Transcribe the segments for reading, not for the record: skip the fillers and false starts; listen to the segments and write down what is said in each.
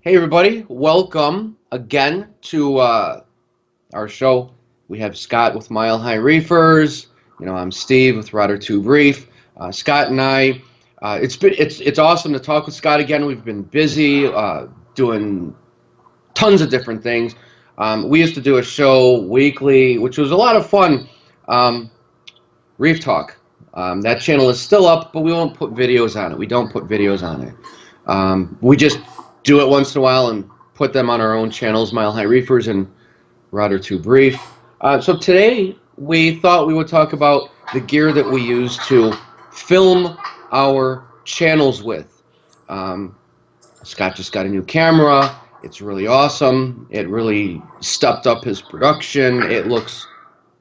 Hey everybody, welcome again to our show. We have Scott with Mile High Reefers. I'm Steve with Rudder Tube Reef. Scott and I, it's awesome to talk with Scott again. We've been busy doing tons of different things. We used to do a show weekly, which was a lot of fun. Um, Reef Talk. That channel is still up, but we won't put videos on it. We don't put videos on it. We just do it once in a while and put them on our own channels, Mile High Reefers and Rudder Tube Reef. So today we thought we would talk about the gear that we use to film our channels with. Um, Scott just got a new camera. It's really awesome. It really stepped up his production. It looks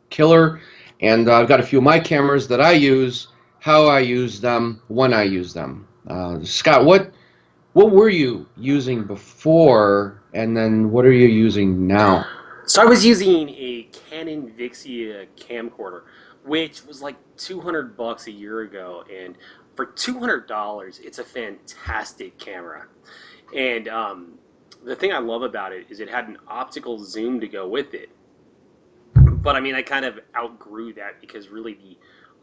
killer. And I've got a few of my cameras that I use, how I use them, when I use them. Scott, what were you using before, and then what are you using now? So I was using a Canon Vixia camcorder, which was like $200 a year ago, and for $200, it's a fantastic camera. And the thing I love about it is it had an optical zoom to go with it. But I mean, I kind of outgrew that because really the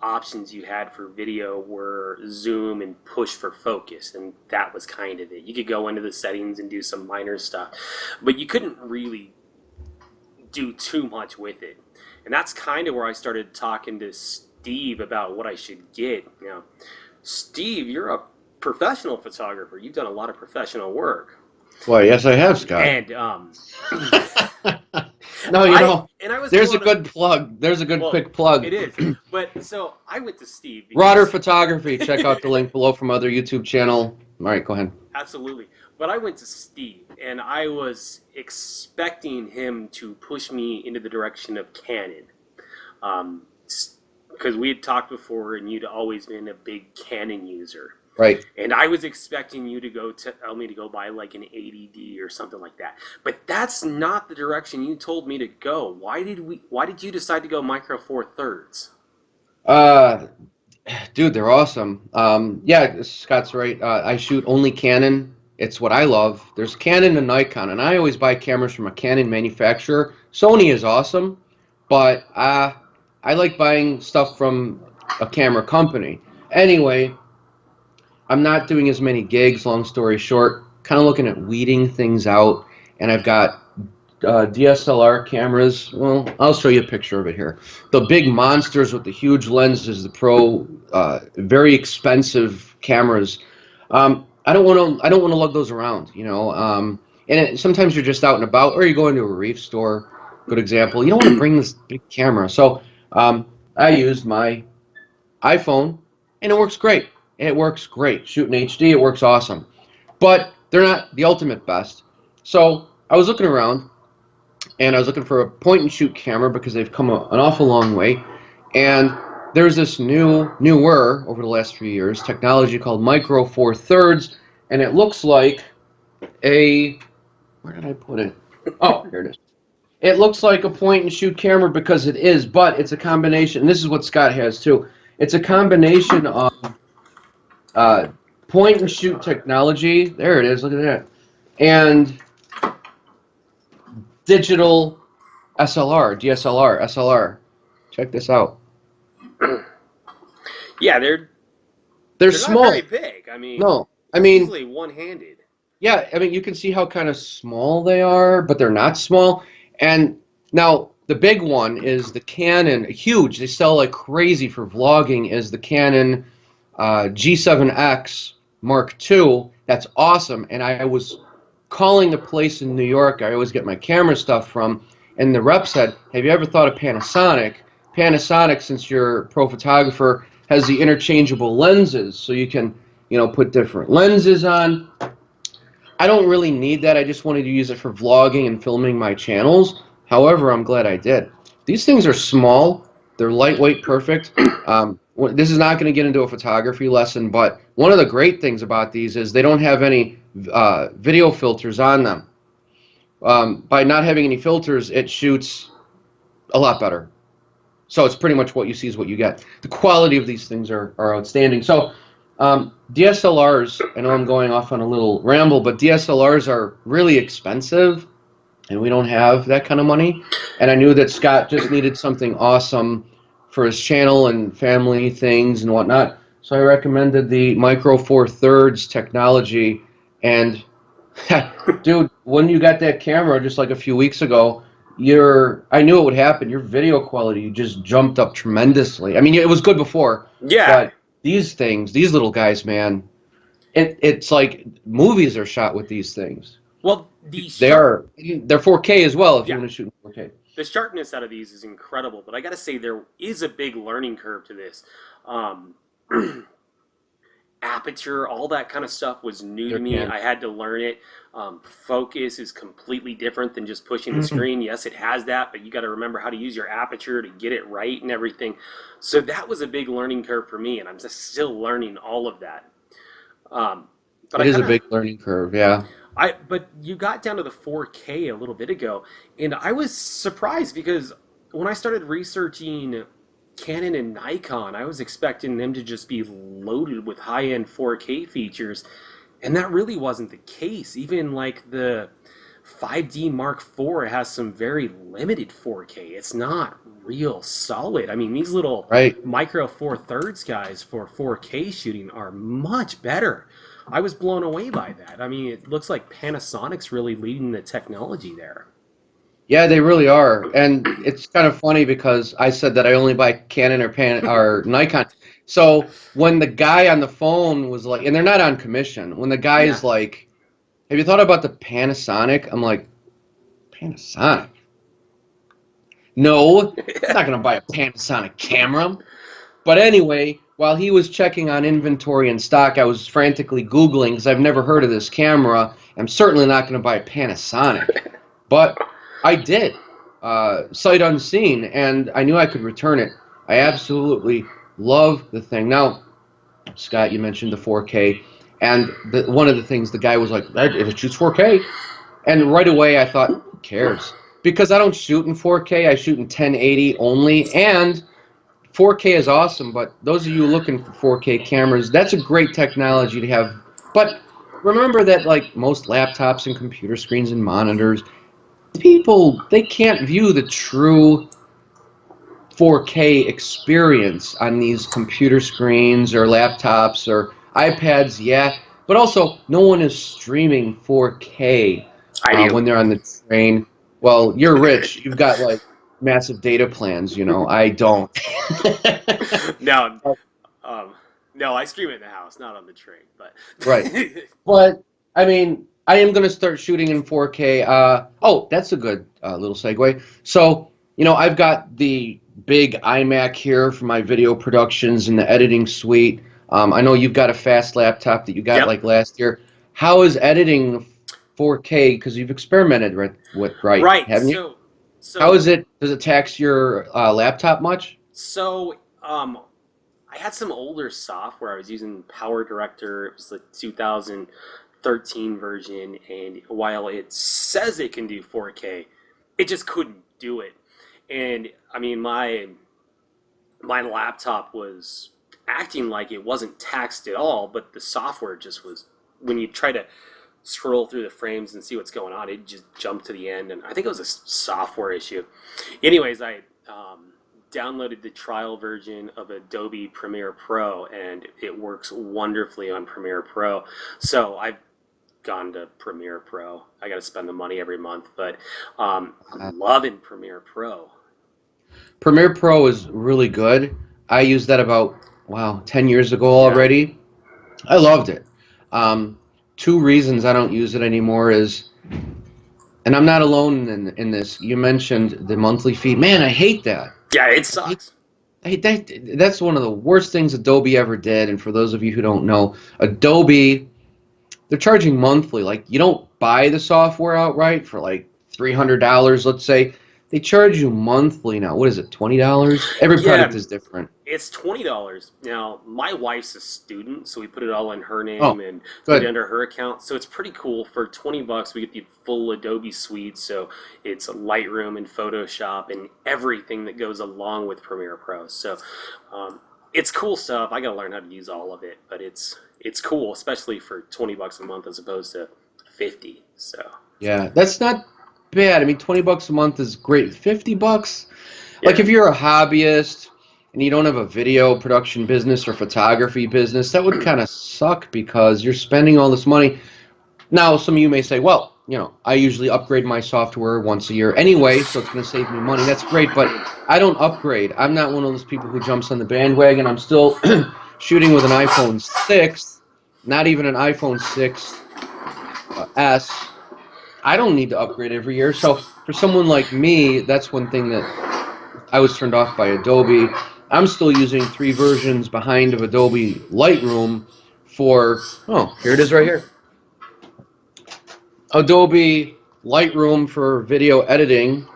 options you had for video were zoom and push for focus, and that was kind of it. You could go into the settings and do some minor stuff, but you couldn't really do too much with it. And that's kind of where I started talking to Steve about what I should get. Steve, you're a professional photographer. You've done a lot of professional work. Well, yes, I have, Scott. And No, I was there's a blown up. good plug. There's a good Well, quick plug. it is. But so I went to Steve Rodder because Photography. Check out the link below from other YouTube channel. All right, go ahead. absolutely. But I went to Steve and I was expecting him to push me into the direction of Canon. Because we had talked before and you'd always been a big Canon user. Right. And I was expecting you to tell me to go buy like an 80D or something like that. But that's not the direction you told me to go. Why did you decide to go micro four thirds? Uh, Dude, they're awesome. Yeah, Scott's right. I shoot only Canon. It's what I love. There's Canon and Nikon, and I always buy cameras from a Canon manufacturer. Sony is awesome, but I like buying stuff from a camera company. Anyway, I'm not doing as many gigs, long story short, kind of looking at weeding things out, and I've got DSLR cameras. Well, I'll show you a picture of it here. The big monsters with the huge lenses, the pro, very expensive cameras. I don't want to lug those around. Sometimes you're just out and about, or you go into a reef store. Good example. You don't want to bring this big camera, so I used my iPhone, and it works great. It works great. Shooting HD, it works awesome. But they're not the ultimate best. So I was looking around, and I was looking for a point-and-shoot camera because they've come an awful long way. And there's this newer, over the last few years, technology called Micro Four Thirds, and it looks like where did I put it? Oh, here it is. It looks like a point-and-shoot camera because it is, but it's a combination, and this is what Scott has too. It's a combination of point and shoot technology. There it is. Look at that. And digital DSLR, SLR. Check this out. Yeah, They're they're not small. very big. I mean, No, I mean, easily one-handed. yeah. I mean, you can see how kind of small they are, but they're not small. And now the big one is the Canon. Huge. They sell like crazy for vlogging. Is the Canon G7X Mark II. That's awesome. And I was calling the place in New York I always get my camera stuff from, and the rep said, have you ever thought of Panasonic? Panasonic, since you're a pro photographer, has the interchangeable lenses, so you can, put different lenses on. I don't really need that. I just wanted to use it for vlogging and filming my channels. However, I'm glad I did. These things are small. They're lightweight, perfect. This is not going to get into a photography lesson, but one of the great things about these is they don't have any video filters on them. By not having any filters, it shoots a lot better. So it's pretty much what you see is what you get. The quality of these things are outstanding. So DSLRs, I know I'm going off on a little ramble, but DSLRs are really expensive, and we don't have that kind of money. And I knew that Scott just needed something awesome for his channel and family things and whatnot. So I recommended the Micro Four Thirds technology. And dude, when you got that camera just like a few weeks ago, I knew it would happen. Your video quality just jumped up tremendously. I mean, it was good before, Yeah. but these things, these little guys, man, it's like movies are shot with these things. Well, They're 4K as well if you yeah, want to shoot in 4K. the sharpness out of these is incredible, but I got to say there is a big learning curve to this. Um, Aperture, all that kind of stuff was new to There me. can. I had to learn it. Focus is completely different than just pushing the screen. Yes, it has that, but you got to remember how to use your aperture to get it right and everything. So that was a big learning curve for me, and I'm just still learning all of that. Um, but It I is kind a of big learning curve, yeah. but you got down to the 4K a little bit ago, and I was surprised because when I started researching Canon and Nikon, I was expecting them to just be loaded with high-end 4K features, and that really wasn't the case. Even like the 5D Mark IV has some very limited 4K. It's not real solid. I mean, these little Right. micro four thirds guys for 4K shooting are much better. I was blown away by that. I mean, it looks like Panasonic's really leading the technology there. Yeah, they really are. And it's kind of funny because I said that I only buy Canon or Nikon. So when the guy on the phone was like, and they're not on commission, when the guy Yeah. is like, "Have you thought about the Panasonic?" I'm like, "Panasonic? No, I'm not gonna buy a Panasonic camera." But anyway, while he was checking on inventory and stock, I was frantically Googling because I've never heard of this camera. I'm certainly not going to buy a Panasonic. But I did, sight unseen, and I knew I could return it. I absolutely love the thing. Now, Scott, you mentioned the 4K, and one of the things the guy was like, it shoots 4K. And right away I thought, who cares? Because I don't shoot in 4K, I shoot in 1080 only, and 4K is awesome, but those of you looking for 4K cameras, that's a great technology to have. But remember that, like most laptops and computer screens and monitors, people, they can't view the true 4K experience on these computer screens or laptops or iPads, yeah. But also, no one is streaming 4K I do. when they're on the train. Well, you're rich. You've got like massive data plans, you know. I don't. No, um, no, I stream it in the house, not on the train. But Right. But I mean, I am going to start shooting in 4K. Oh, that's a good little segue. So, I've got the big iMac here for my video productions and the editing suite. I know you've got a fast laptop that you got yep. like last year. How is editing 4K? Because you've experimented right, Right. haven't you? So, How is so, it? Does it tax your laptop much? so, I had some older software. I was using Power Director. It was the 2013 version, and while it says it can do 4K, it just couldn't do it. And I mean, my laptop was acting like it wasn't taxed at all, but the software just was. When you try to scroll through the frames and see what's going on, it just jumped to the end, and I think it was a software issue. Anyways, I downloaded the trial version of Adobe Premiere Pro, and it works wonderfully on Premiere Pro. So I've gone to Premiere Pro. I got to spend the money every month, but I'm loving Premiere Pro. Premiere Pro is really good. I used that about, wow, 10 years ago Yeah. already. I loved it. Um, Two reasons I don't use it anymore is, and I'm not alone in this. You mentioned the monthly fee. Man, I hate that. Yeah, it I hate, sucks. I hate that. That's one of the worst things Adobe ever did. And for those of you who don't know, Adobe, they're charging monthly. Like you don't buy the software outright for like $300, let's say. They charge you monthly now. What is it, $20? Every product Yeah, is different. it's $20. Now, my wife's a student, so we put it all in her Oh, name and did it good. under her account. So it's pretty cool. For $20, we get the full Adobe suite. So it's Lightroom and Photoshop and everything that goes along with Premiere Pro. So um, it's cool stuff. I gotta learn how to use all of it, but it's cool, especially for $20 a month as opposed to 50. So Yeah, that's not bad. I mean, 20 bucks a month is great. 50 bucks? Like yeah. if you're a hobbyist and you don't have a video production business or photography business, that would kind of suck because you're spending all this money. Now, some of you may say, well, I usually upgrade my software once a year anyway, so it's going to save me money. That's great, but I don't upgrade. I'm not one of those people who jumps on the bandwagon. I'm still shooting with an iPhone 6, not even an iPhone 6 S. I don't need to upgrade every year. So for someone like me, that's one thing that I was turned off by Adobe. I'm still using 3 versions behind of Adobe Lightroom for, oh, here it is right here. Adobe Lightroom for video editing,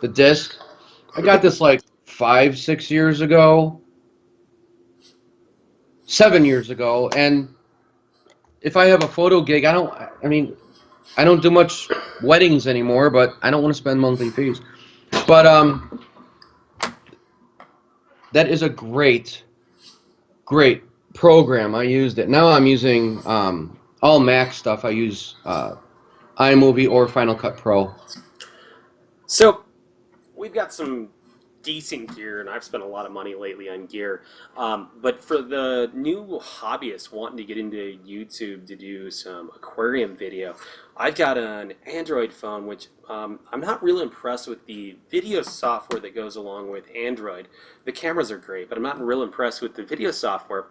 the disc. I got this like 5, 6 years ago, 7 years ago, and if I have a photo gig, I mean, I don't do much weddings anymore, but I don't want to spend monthly fees. But that is a great, great program. I used it. Now I'm using all Mac stuff. I use iMovie or Final Cut Pro. So we've got some decent gear, and I've spent a lot of money lately on gear. But for the new hobbyist wanting to get into YouTube to do some aquarium video, I've got an Android phone, which I'm not really impressed with the video software that goes along with Android. The cameras are great, but I'm not real impressed with the video software.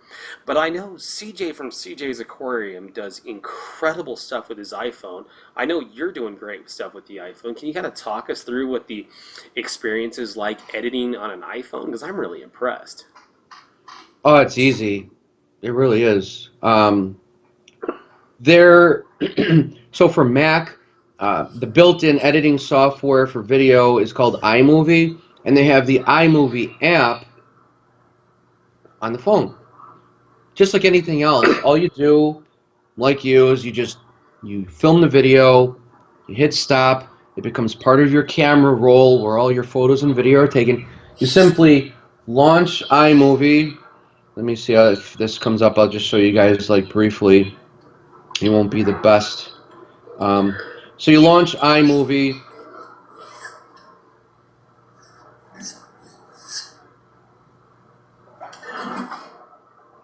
But I know CJ from CJ's Aquarium does incredible stuff with his iPhone. I know you're doing great stuff with the iPhone. Can you kind of talk us through what the experience is like editing on an iPhone? Because I'm really impressed. Oh, it's easy. It really is. There, so for Mac, the built-in editing software for video is called iMovie, and they have the iMovie app on the phone. Just like anything else, all you do, like you, is you film the video, you hit stop, it becomes part of your camera roll where all your photos and video are taken. You simply launch iMovie. Let me see if this comes up. I'll just show you guys like briefly. It won't be the best. So you launch iMovie.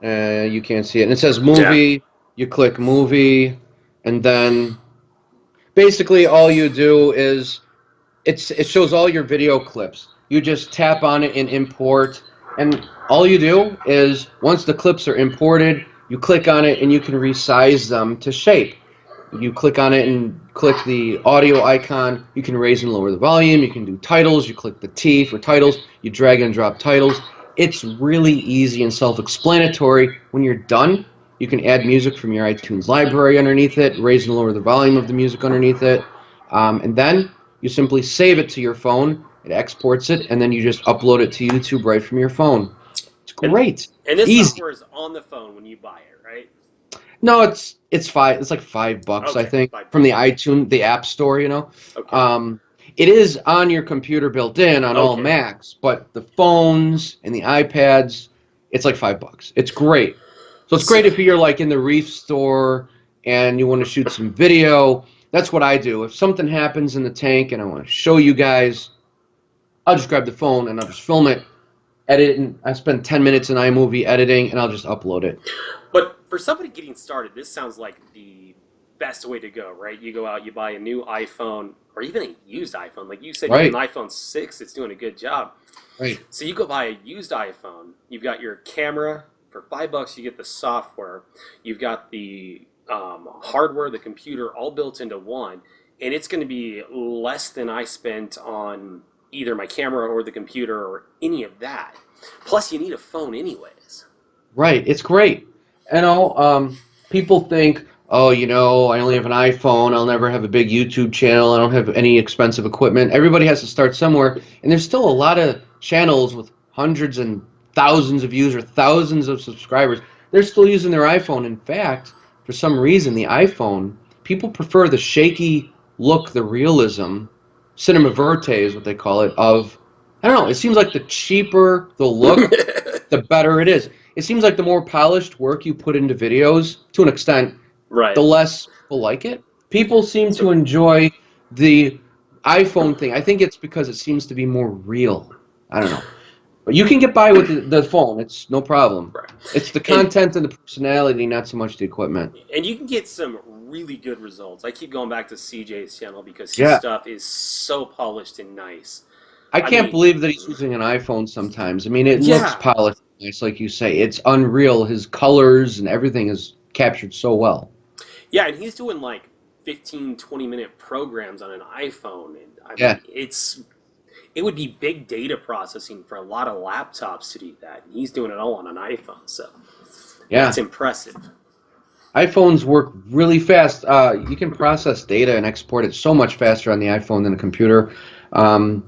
You can't see it. And it says movie. Yeah. You click movie. And then basically all you do is it shows all your video clips. You just tap on it in import. And all you do is once the clips are imported, you click on it and you can resize them to shape. You click on it and click the audio icon. You can raise and lower the volume. You can do titles. You click the T for titles. You drag and drop titles. It's really easy and self-explanatory. When you're done, you can add music from your iTunes library underneath it, raise and lower the volume of the music underneath it, and then you simply save it to your phone. It exports it, and then you just upload it to YouTube right from your phone. It's great. And this Easy. software is on the phone when you buy it, right? No, it's like $5, I Okay, think, $5. from the iTunes, the App Store. Okay. It is on your computer built in on all Okay. Macs, but the phones and the iPads, it's like $5. It's great. So it's So, great if you're like in the Reef store and you want to shoot some video. That's what I do. If something happens in the tank and I want to show you guys, I'll just grab the phone and I'll just film it, edit it, and I spend 10 minutes in iMovie editing, and I'll just upload it. but for somebody getting started, this sounds like the best way to go, right? You go out, you buy a new iPhone or even a used iPhone. Like you said, you have Right, an iPhone 6, it's doing a good job. right. So you go buy a used iPhone, you've got your camera, for $5 you get the software, you've got the hardware, the computer all built into one, and it's going to be less than I spent on either my camera or the computer or any of that. Plus, you need a phone anyways. Right, it's great. People think, oh, I only have an iPhone. I'll never have a big YouTube channel. I don't have any expensive equipment. Everybody has to start somewhere, and there's still a lot of channels with hundreds and thousands of views or thousands of subscribers. They're still using their iPhone. In fact, for some reason, the iPhone, people prefer the shaky look, the realism, cinema verte is what they call it, of, I don't know, it seems like the cheaper the look, the better it is. It seems like the more polished work you put into videos, to an extent, the Right. less people like it. People seem So to enjoy the iPhone thing. I think it's because it seems to be more real. I don't know. But you can get by with the phone. It's no problem. right. It's the And content and the personality, not so much the equipment. and you can get some really good results. I keep going back to CJ's channel because his Yeah. stuff is so polished and nice. I I can't mean, believe that he's using an iPhone sometimes. I mean, it looks yeah. polished, nice, like you say. It's unreal. His colors and everything is captured so well. Yeah, and he's doing like 15, 20-minute programs on an iPhone. And I Yeah. mean, it would be big data processing for a lot of laptops to do that. And he's doing it all on an iPhone. So Yeah. that's impressive. iPhones work really fast. You can process data and export it so much faster on the iPhone than a computer. Um,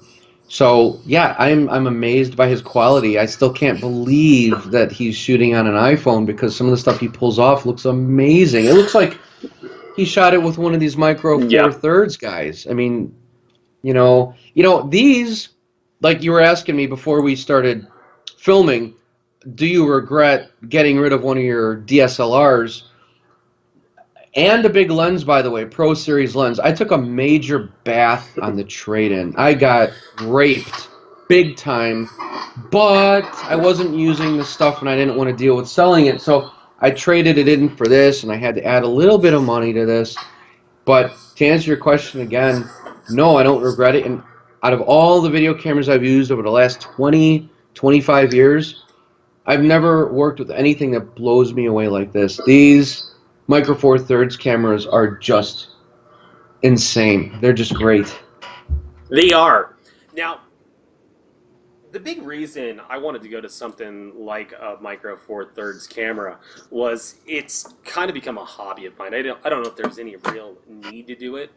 so yeah, I'm amazed by his quality. I still can't believe that he's shooting on an iPhone because some of the stuff he pulls off looks amazing. It looks like he shot it with one of these Micro Four Yep. Thirds guys. I mean, these, like you were asking me before we started filming, do you regret getting rid of one of your DSLRs? And a big lens, by the way, Pro Series lens. I took a major bath on the trade-in. I got raped big time, but I wasn't using the stuff and I didn't want to deal with selling it. So I traded it in for this, and I had to add a little bit of money to this. But to answer your question again, no, I don't regret it. And out of all the video cameras I've used over the last 20, 25 years, I've never worked with anything that blows me away like this. These Micro Four Thirds cameras are just insane. They're just great. They are. Now, the big reason I wanted to go to something like a Micro Four Thirds camera was it's kind of become a hobby of mine. I don't know if there's any real need to do it.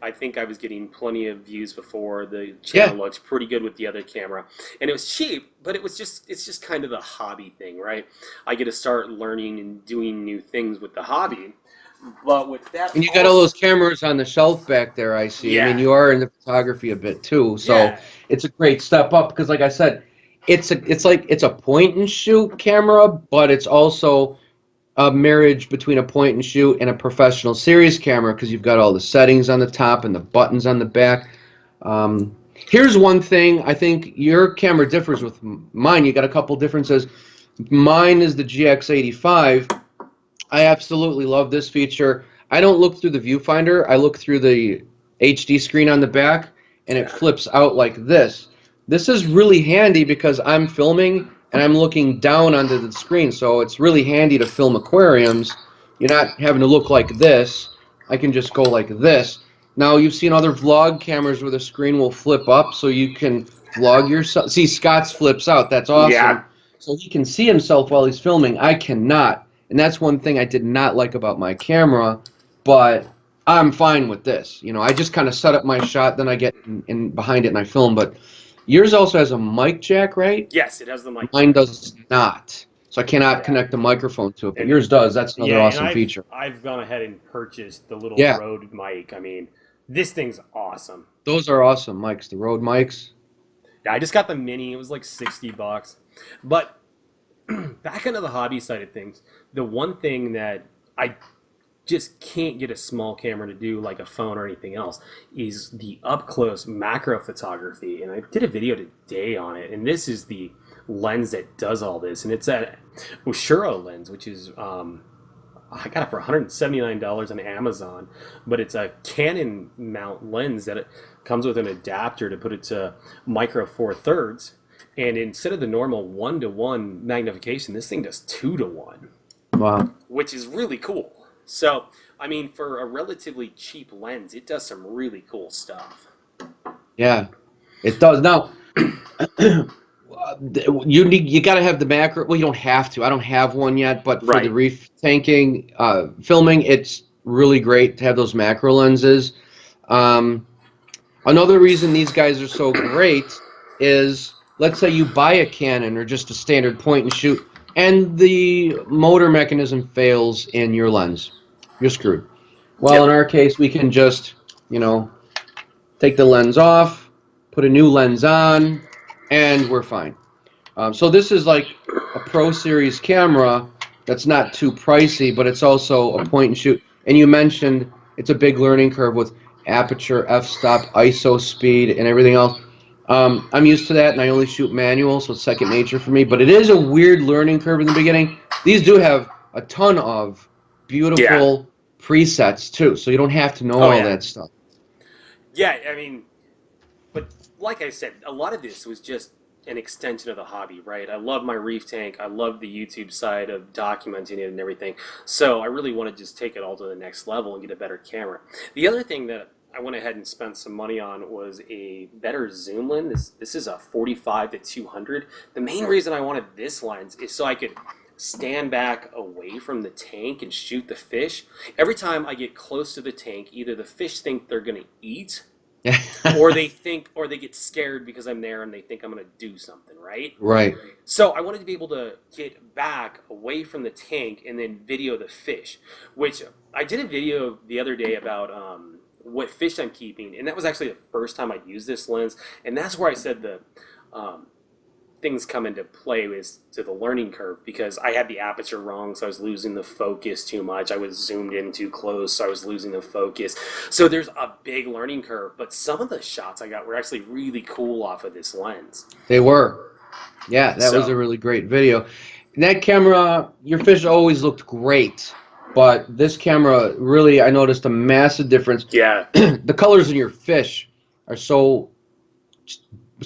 I think I was getting plenty of views before. The Yeah. channel looks pretty good with the other camera, and it was cheap, but it's just kind of the hobby thing, right? I get to start learning and doing new things with the hobby, but with that And you got all also, those cameras on the shelf back there, I see. I mean, yeah, you are into photography a bit too, so yeah, it's a great step up because, like I said, it's a point and shoot camera, but it's also a marriage between a point and shoot and a professional series camera because you've got all the settings on the top and the buttons on the back. Here's one thing I think your camera differs with mine. You got a couple differences. Mine is the GX85. I absolutely love this feature. I don't look through the viewfinder. I look through the HD screen on the back, and it yeah, flips out like this. This is really handy because I'm filming and I'm looking down onto the screen, so it's really handy to film aquariums. You're not having to look like this. I can just go like this. Now, you've seen other vlog cameras where the screen will flip up so you can vlog yourself. See, Scott's flips out. That's yeah. awesome. So he can see himself while he's filming. I cannot. And that's one thing I did not like about my camera, but I'm fine with this. I just kind of set up my shot, then I get in behind it and I film. But yours also has a mic jack, right? Yes, it has the mic Mine jack. does not. So I cannot Yeah. connect the microphone to it, but And yours does. That's yeah, another and awesome I've feature. I've gone ahead and purchased the little Yeah, Rode mic. I mean, this thing's awesome. those are awesome mics, the Rode mics. Yeah, I just got the mini. It was like $60. But back into the hobby side of things, the one thing that I just can't get a small camera to do, like a phone or anything else, is the up close macro photography. And I did a video today on it, and this is the lens that does all this, and it's a Ushiro lens, which is I got it for $179 on Amazon, but it's a Canon mount lens that it comes with an adapter to put it to Micro Four Thirds, and instead of the normal 1-to-1 magnification, this thing does 2-to-1, Wow. which is really cool. So, I mean, for a relatively cheap lens, it does some really cool stuff. Yeah, it does. Now, you got to have the macro. Well, you don't have to. I don't have one yet, but for the Right. reef tanking, filming, it's really great to have those macro lenses. Um, Another reason these guys are so great is, let's say you buy a Canon or just a standard point and shoot, and the motor mechanism fails in your lens. You're screwed. Well, in Yep. our case, we can just, you know, take the lens off, put a new lens on, and we're fine. So this is like a Pro Series camera that's not too pricey, but it's also a point and shoot. And you mentioned it's a big learning curve with aperture, f-stop, ISO speed, and everything else. I'm used to that, and I only shoot manual, so it's second nature for me. But it is a weird learning curve in the beginning. These do have a ton of Yeah. beautiful presets too, so you don't have to know Oh all yeah. that stuff. Yeah. I mean, but like I said, a lot of this was just an extension of the hobby, right? I love my reef tank. I love the YouTube side of documenting it and everything. So I really want to just take it all to the next level and get a better camera. The other thing that I went ahead and spent some money on was a better zoom lens. This is a 45 to 200. The main reason I wanted this lens is so I could stand back away from the tank and shoot the fish. Every time I get close to the tank, either the fish think they're going to eat or they get scared because I'm there and they think I'm going to do something, right? Right. So I wanted to be able to get back away from the tank and then video the fish, which I did a video the other day about what fish I'm keeping, and that was actually the first time I'd used this lens, and that's where I said the things come into play is to the learning curve, because I had the aperture wrong, so I was losing the focus too much. I was zoomed in too close, so I was losing the focus. So there's a big learning curve, but some of the shots I got were actually really cool off of this lens. They were. Yeah, that was a So really great video. And that camera, your fish always looked great, but this camera really, I noticed a massive difference. yeah, The colors in your fish are so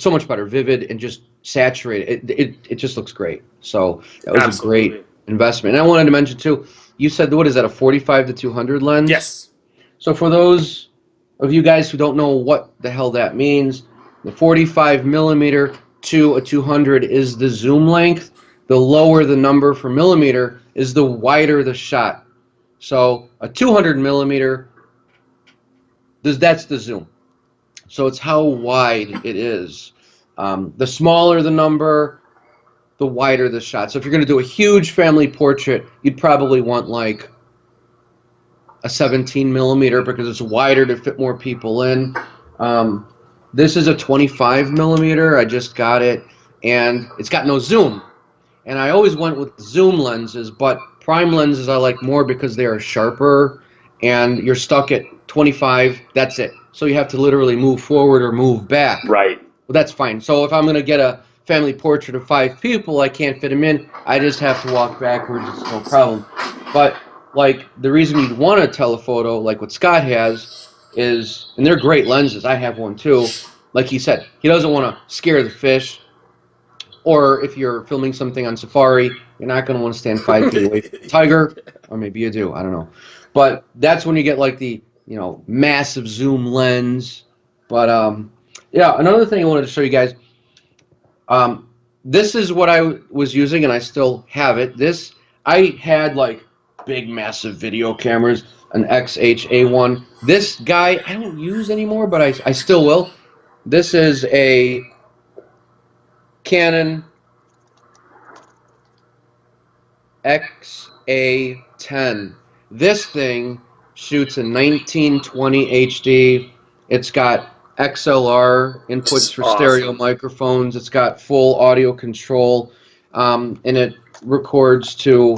much better, vivid and just saturated. It just looks great. So that was a absolutely. great investment. And I wanted to mention too, you said, what is that, a 45 to 200 lens? Yes. So for those of you guys who don't know what the hell that means, the 45 millimeter to a 200 is the zoom length. The lower the number for millimeter is the wider the shot. So a 200 millimeter, that's the zoom. So it's how wide it is. The smaller the number, the wider the shot. So if you're going to do a huge family portrait, you'd probably want like a 17 millimeter because it's wider to fit more people in. This is a 25 millimeter. I just got it, and it's got no zoom. And I always went with zoom lenses, but prime lenses I like more because they are sharper, and you're stuck at 25. That's it. So you have to literally move forward or move back. Right. Well, that's fine. So if I'm going to get a family portrait of 5 people, I can't fit them in. I just have to walk backwards. It's no problem. But like the reason you'd want a telephoto, like what Scott has, is, and they're great lenses. I have one too. Like he said, he doesn't want to scare the fish. Or if you're filming something on safari, you're not going to want to stand 5 feet away from the tiger, or maybe you do. I don't know. But that's when you get like the massive zoom lens. But yeah, another thing I wanted to show you guys. This is what I was using, and I still have it. I had like big, massive video cameras, an XH-A1. This guy I don't use anymore, but I still will. This is a Canon XA10. This thing shoots in 1920 HD. It's got XLR inputs for stereo microphones. It's got full audio control, and it records to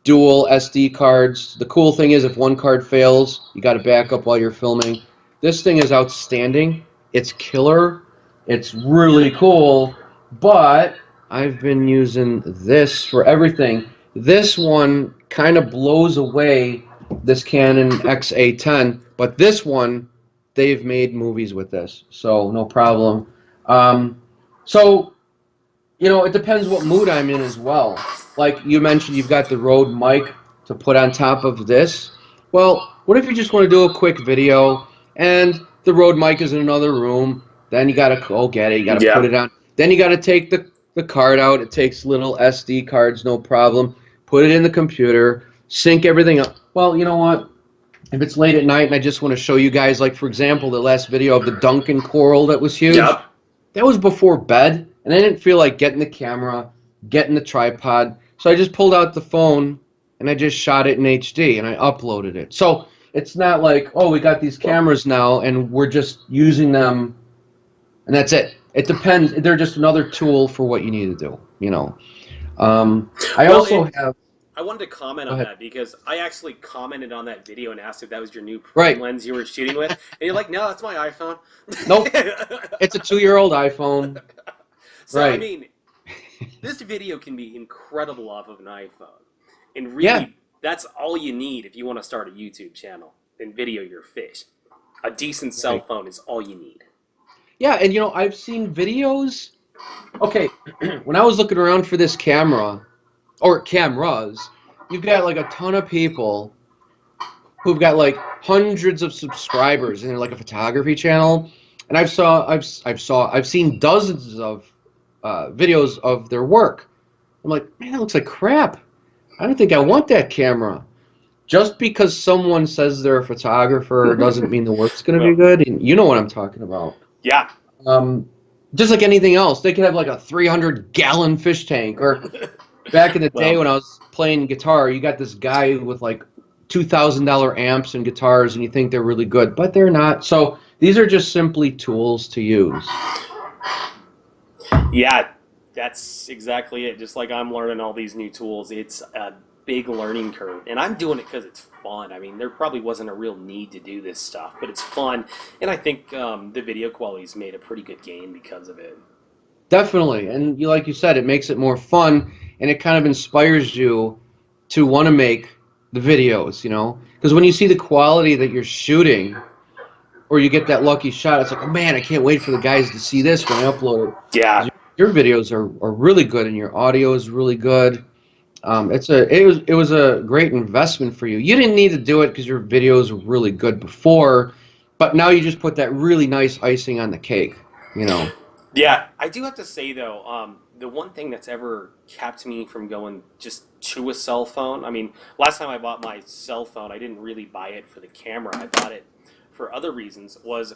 dual SD cards. The cool thing is if one card fails, you got to back up while you're filming. This thing is outstanding. It's killer. It's really cool, but I've been using this for everything. This one kind of blows away this Canon XA10, but this one, they've made movies with this, so no problem. So, it depends what mood I'm in as well. Like you mentioned, you've got the Rode mic to put on top of this. Well, what if you just want to do a quick video and the Rode mic is in another room? Then you got to go get it. You got to put it on. Then you got to take the card out. It takes little SD cards, no problem. Put it in the computer, sync everything up. Well, you know what? If it's late at night and I just want to show you guys, like, for example, the last video of the Duncan coral that was huge, Yep. that was before bed, and I didn't feel like getting the camera, getting the tripod, so I just pulled out the phone, and I just shot it in HD, and I uploaded it. So it's not like, oh, we got these cameras now, and we're just using them, and that's it. It depends. They're just another tool for what you need to do, I Well, also have. I wanted to comment Go on ahead. that because I actually commented on that video and asked if that was your new prime Right. lens you were shooting with, and you're like, "No, that's my iPhone." Nope. It's a 2-year-old iPhone. So I Right. mean, this video can be incredible off of an iPhone, and Yeah. really, that's all you need if you want to start a YouTube channel and video your fish. A decent cell Right. phone is all you need. Yeah, and I've seen videos. Okay, when I was looking around for this camera or cameras, you've got like a ton of people who've got like hundreds of subscribers and they're like a photography channel. And I've seen dozens of videos of their work. I'm like, man, that looks like crap. I don't think I want that camera. Just because someone says they're a photographer doesn't mean the work's going to be Well, good. And you know what I'm talking about. yeah. Um, just like anything else, they could have like a 300-gallon fish tank. Or back in the day Well, when I was playing guitar, you got this guy with like $2,000 amps and guitars, and you think they're really good, but they're not. So these are just simply tools to use. yeah, that's exactly it. Just like I'm learning all these new tools, it's a big learning curve. And I'm doing it because it's fun. I mean, there probably wasn't a real need to do this stuff, but it's fun. And I think the video quality's made a pretty good gain because of it. Definitely, and like you said, it makes it more fun, and it kind of inspires you to want to make the videos. Because when you see the quality that you're shooting, or you get that lucky shot, it's like, oh man, I can't wait for the guys to see this when I upload it. 'Cause Yeah. your videos are really good, and your audio is really good. It was a great investment for you. You didn't need to do it because your videos were really good before, but now you just put that really nice icing on the cake. You know. Yeah, I do have to say though, the one thing that's ever kept me from going just to a cell phone. I mean, last time I bought my cell phone, I didn't really buy it for the camera. I bought it for other reasons. Was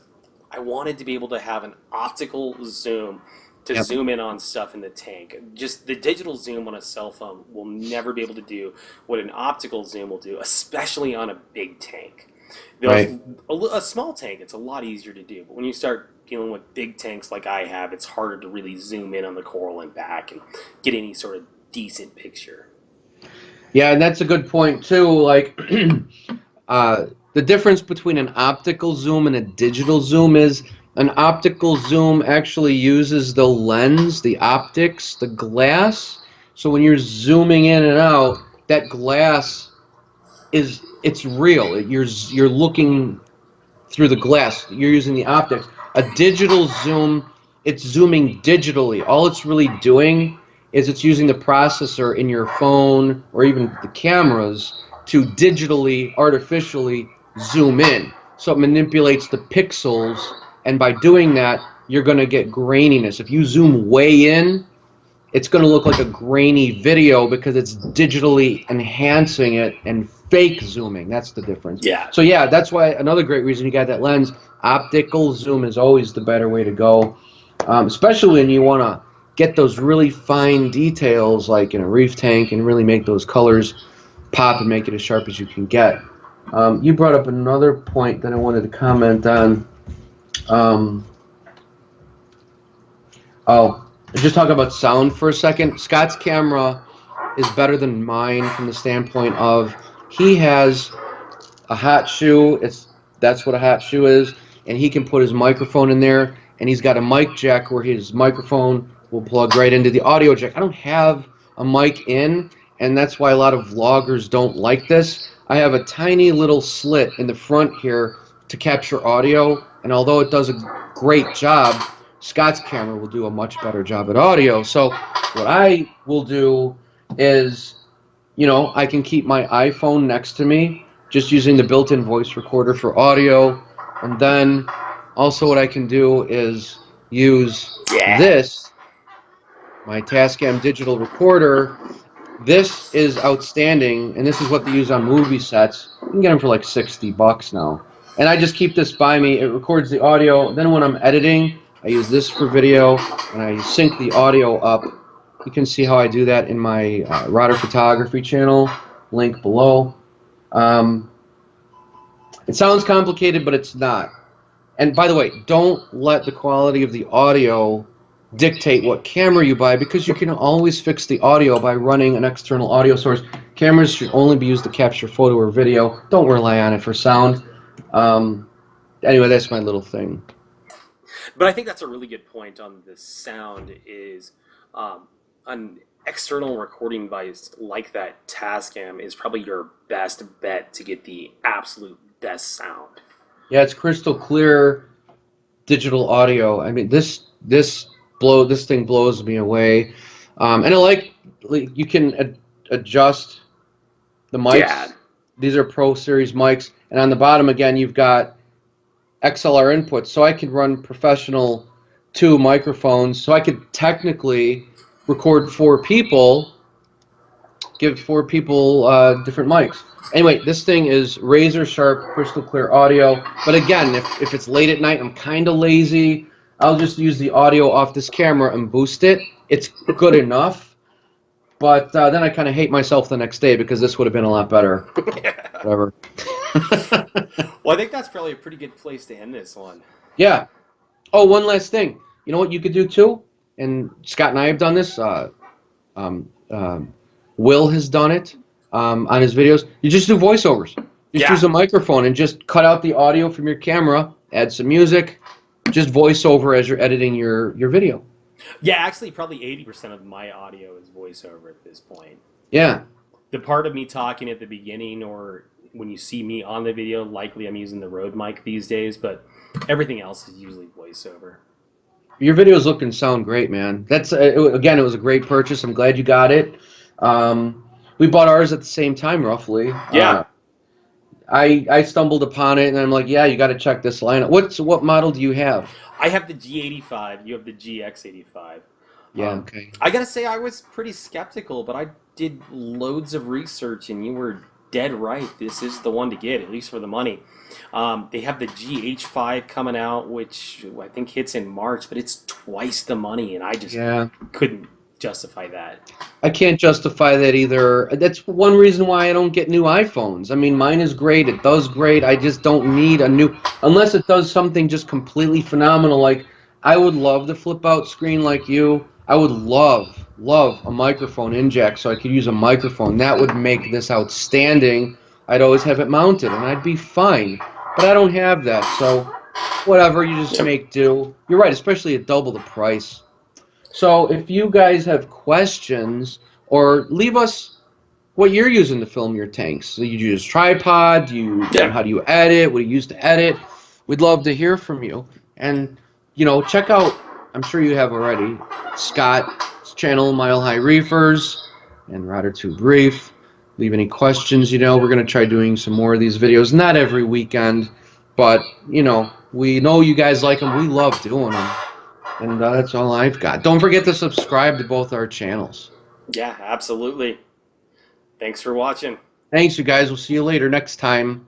I wanted to be able to have an optical zoom to Yep. zoom in on stuff in the tank. Just the digital zoom on a cell phone will never be able to do what an optical zoom will do, especially on a big tank. Those Right. a small tank, it's a lot easier to do, but when you start dealing with big tanks like I have, it's harder to really zoom in on the coral and back and get any sort of decent picture. Yeah, and that's a good point too. Like, the difference between an optical zoom and a digital zoom is an optical zoom actually uses the lens, the optics, the glass. So when you're zooming in and out, that glass it's real. You're looking through the glass. You're using the optics. A digital zoom, it's zooming digitally. All it's really doing is it's using the processor in your phone or even the cameras to digitally, artificially zoom in. So it manipulates the pixels, and by doing that, you're going to get graininess. If you zoom way in, it's going to look like a grainy video because it's digitally enhancing it and fake zooming. That's the difference. Yeah. So yeah, that's why another great reason you got that lens. Optical zoom is always the better way to go, especially when you want to get those really fine details like in a reef tank and really make those colors pop and make it as sharp as you can get. You brought up another point that I wanted to comment on. Um, Oh, just talk about sound for a second. Scott's camera is better than mine from the standpoint of he has a hot shoe. That's what a hot shoe is, and he can put his microphone in there, and he's got a mic jack where his microphone will plug right into the audio jack. I don't have a mic in, and that's why a lot of vloggers don't like this. I have a tiny little slit in the front here to capture audio, and although it does a great job, Scott's camera will do a much better job at audio. So what I will do is, I can keep my iPhone next to me, just using the built-in voice recorder for audio. And then also what I can do is use Yeah. this, my Tascam digital recorder. This is outstanding, and this is what they use on movie sets. You can get them for like $60 now. And I just keep this by me. It records the audio. Then when I'm editing, I use this for video, and I sync the audio up. You can see how I do that in my Rotter Photography channel, link below. Um, it sounds complicated, but it's not. And by the way, don't let the quality of the audio dictate what camera you buy because you can always fix the audio by running an external audio source. Cameras should only be used to capture photo or video. Don't rely on it for sound. Anyway, that's my little thing. But I think that's a really good point on the sound is an external recording device like that Tascam is probably your best bet to get the absolute best sound. Yeah, it's crystal clear digital audio. I mean, this thing blows me away. And I like you can adjust the Yeah. mics. These are Pro Series mics, and on the bottom again, you've got XLR inputs, so I could run professional 2 microphones. So I could technically record 4 people, give 4 people different mics. Anyway, this thing is razor sharp, crystal clear audio. But again, if it's late at night, I'm kind of lazy. I'll just use the audio off this camera and boost it. It's good enough. But then I kind of hate myself the next day because this would have been a lot better. Whatever. Well, I think that's probably a pretty good place to end this one. Yeah. Oh, one last thing. You know what you could do too? And Scott and I have done this. Will has done it on his videos. You just do voiceovers. Just use a microphone and just cut out the audio from your camera, add some music, just voiceover as you're editing your video. Yeah, actually, probably 80% of my audio is voiceover at this point. Yeah. The part of me talking at the beginning or when you see me on the video, likely I'm using the Rode mic these days, but everything else is usually voiceover. Your videos look and sound great, man. That's again, it was a great purchase. I'm glad you got it. We bought ours at the same time, roughly. Yeah. I stumbled upon it, and I'm like, yeah, you got to check this lineup. What model do you have? I have the G85. You have the GX85. Yeah, okay. I gotta say, I was pretty skeptical, but I did loads of research, and you were dead right. This is the one to get, at least for the money. They have the GH5 coming out, which I think hits in March, but it's twice the money, and I just couldn't justify that. I can't justify that either. That's one reason why I don't get new iPhones. I mean, mine is great. It does great. I just don't need a new, unless it does something just completely phenomenal. Like, I would love the flip out screen like you. I would love a microphone in jack so I could use a microphone. That would make this outstanding. I'd always have it mounted and I'd be fine. But I don't have that, so whatever, you just make do. You're right, especially at double the price. So if you guys have questions, or leave us what you're using to film your tanks. So you use tripod? How do you edit? What do you use to edit? We'd love to hear from you. And, check out, I'm sure you have already, Scott's channel, Mile High Reefers, and RouterTube Reef. Leave any questions, we're going to try doing some more of these videos. Not every weekend, but, we know you guys like them. We love doing them. And that's all I've got. Don't forget to subscribe to both our channels. Yeah, absolutely. Thanks for watching. Thanks, you guys. We'll see you later next time.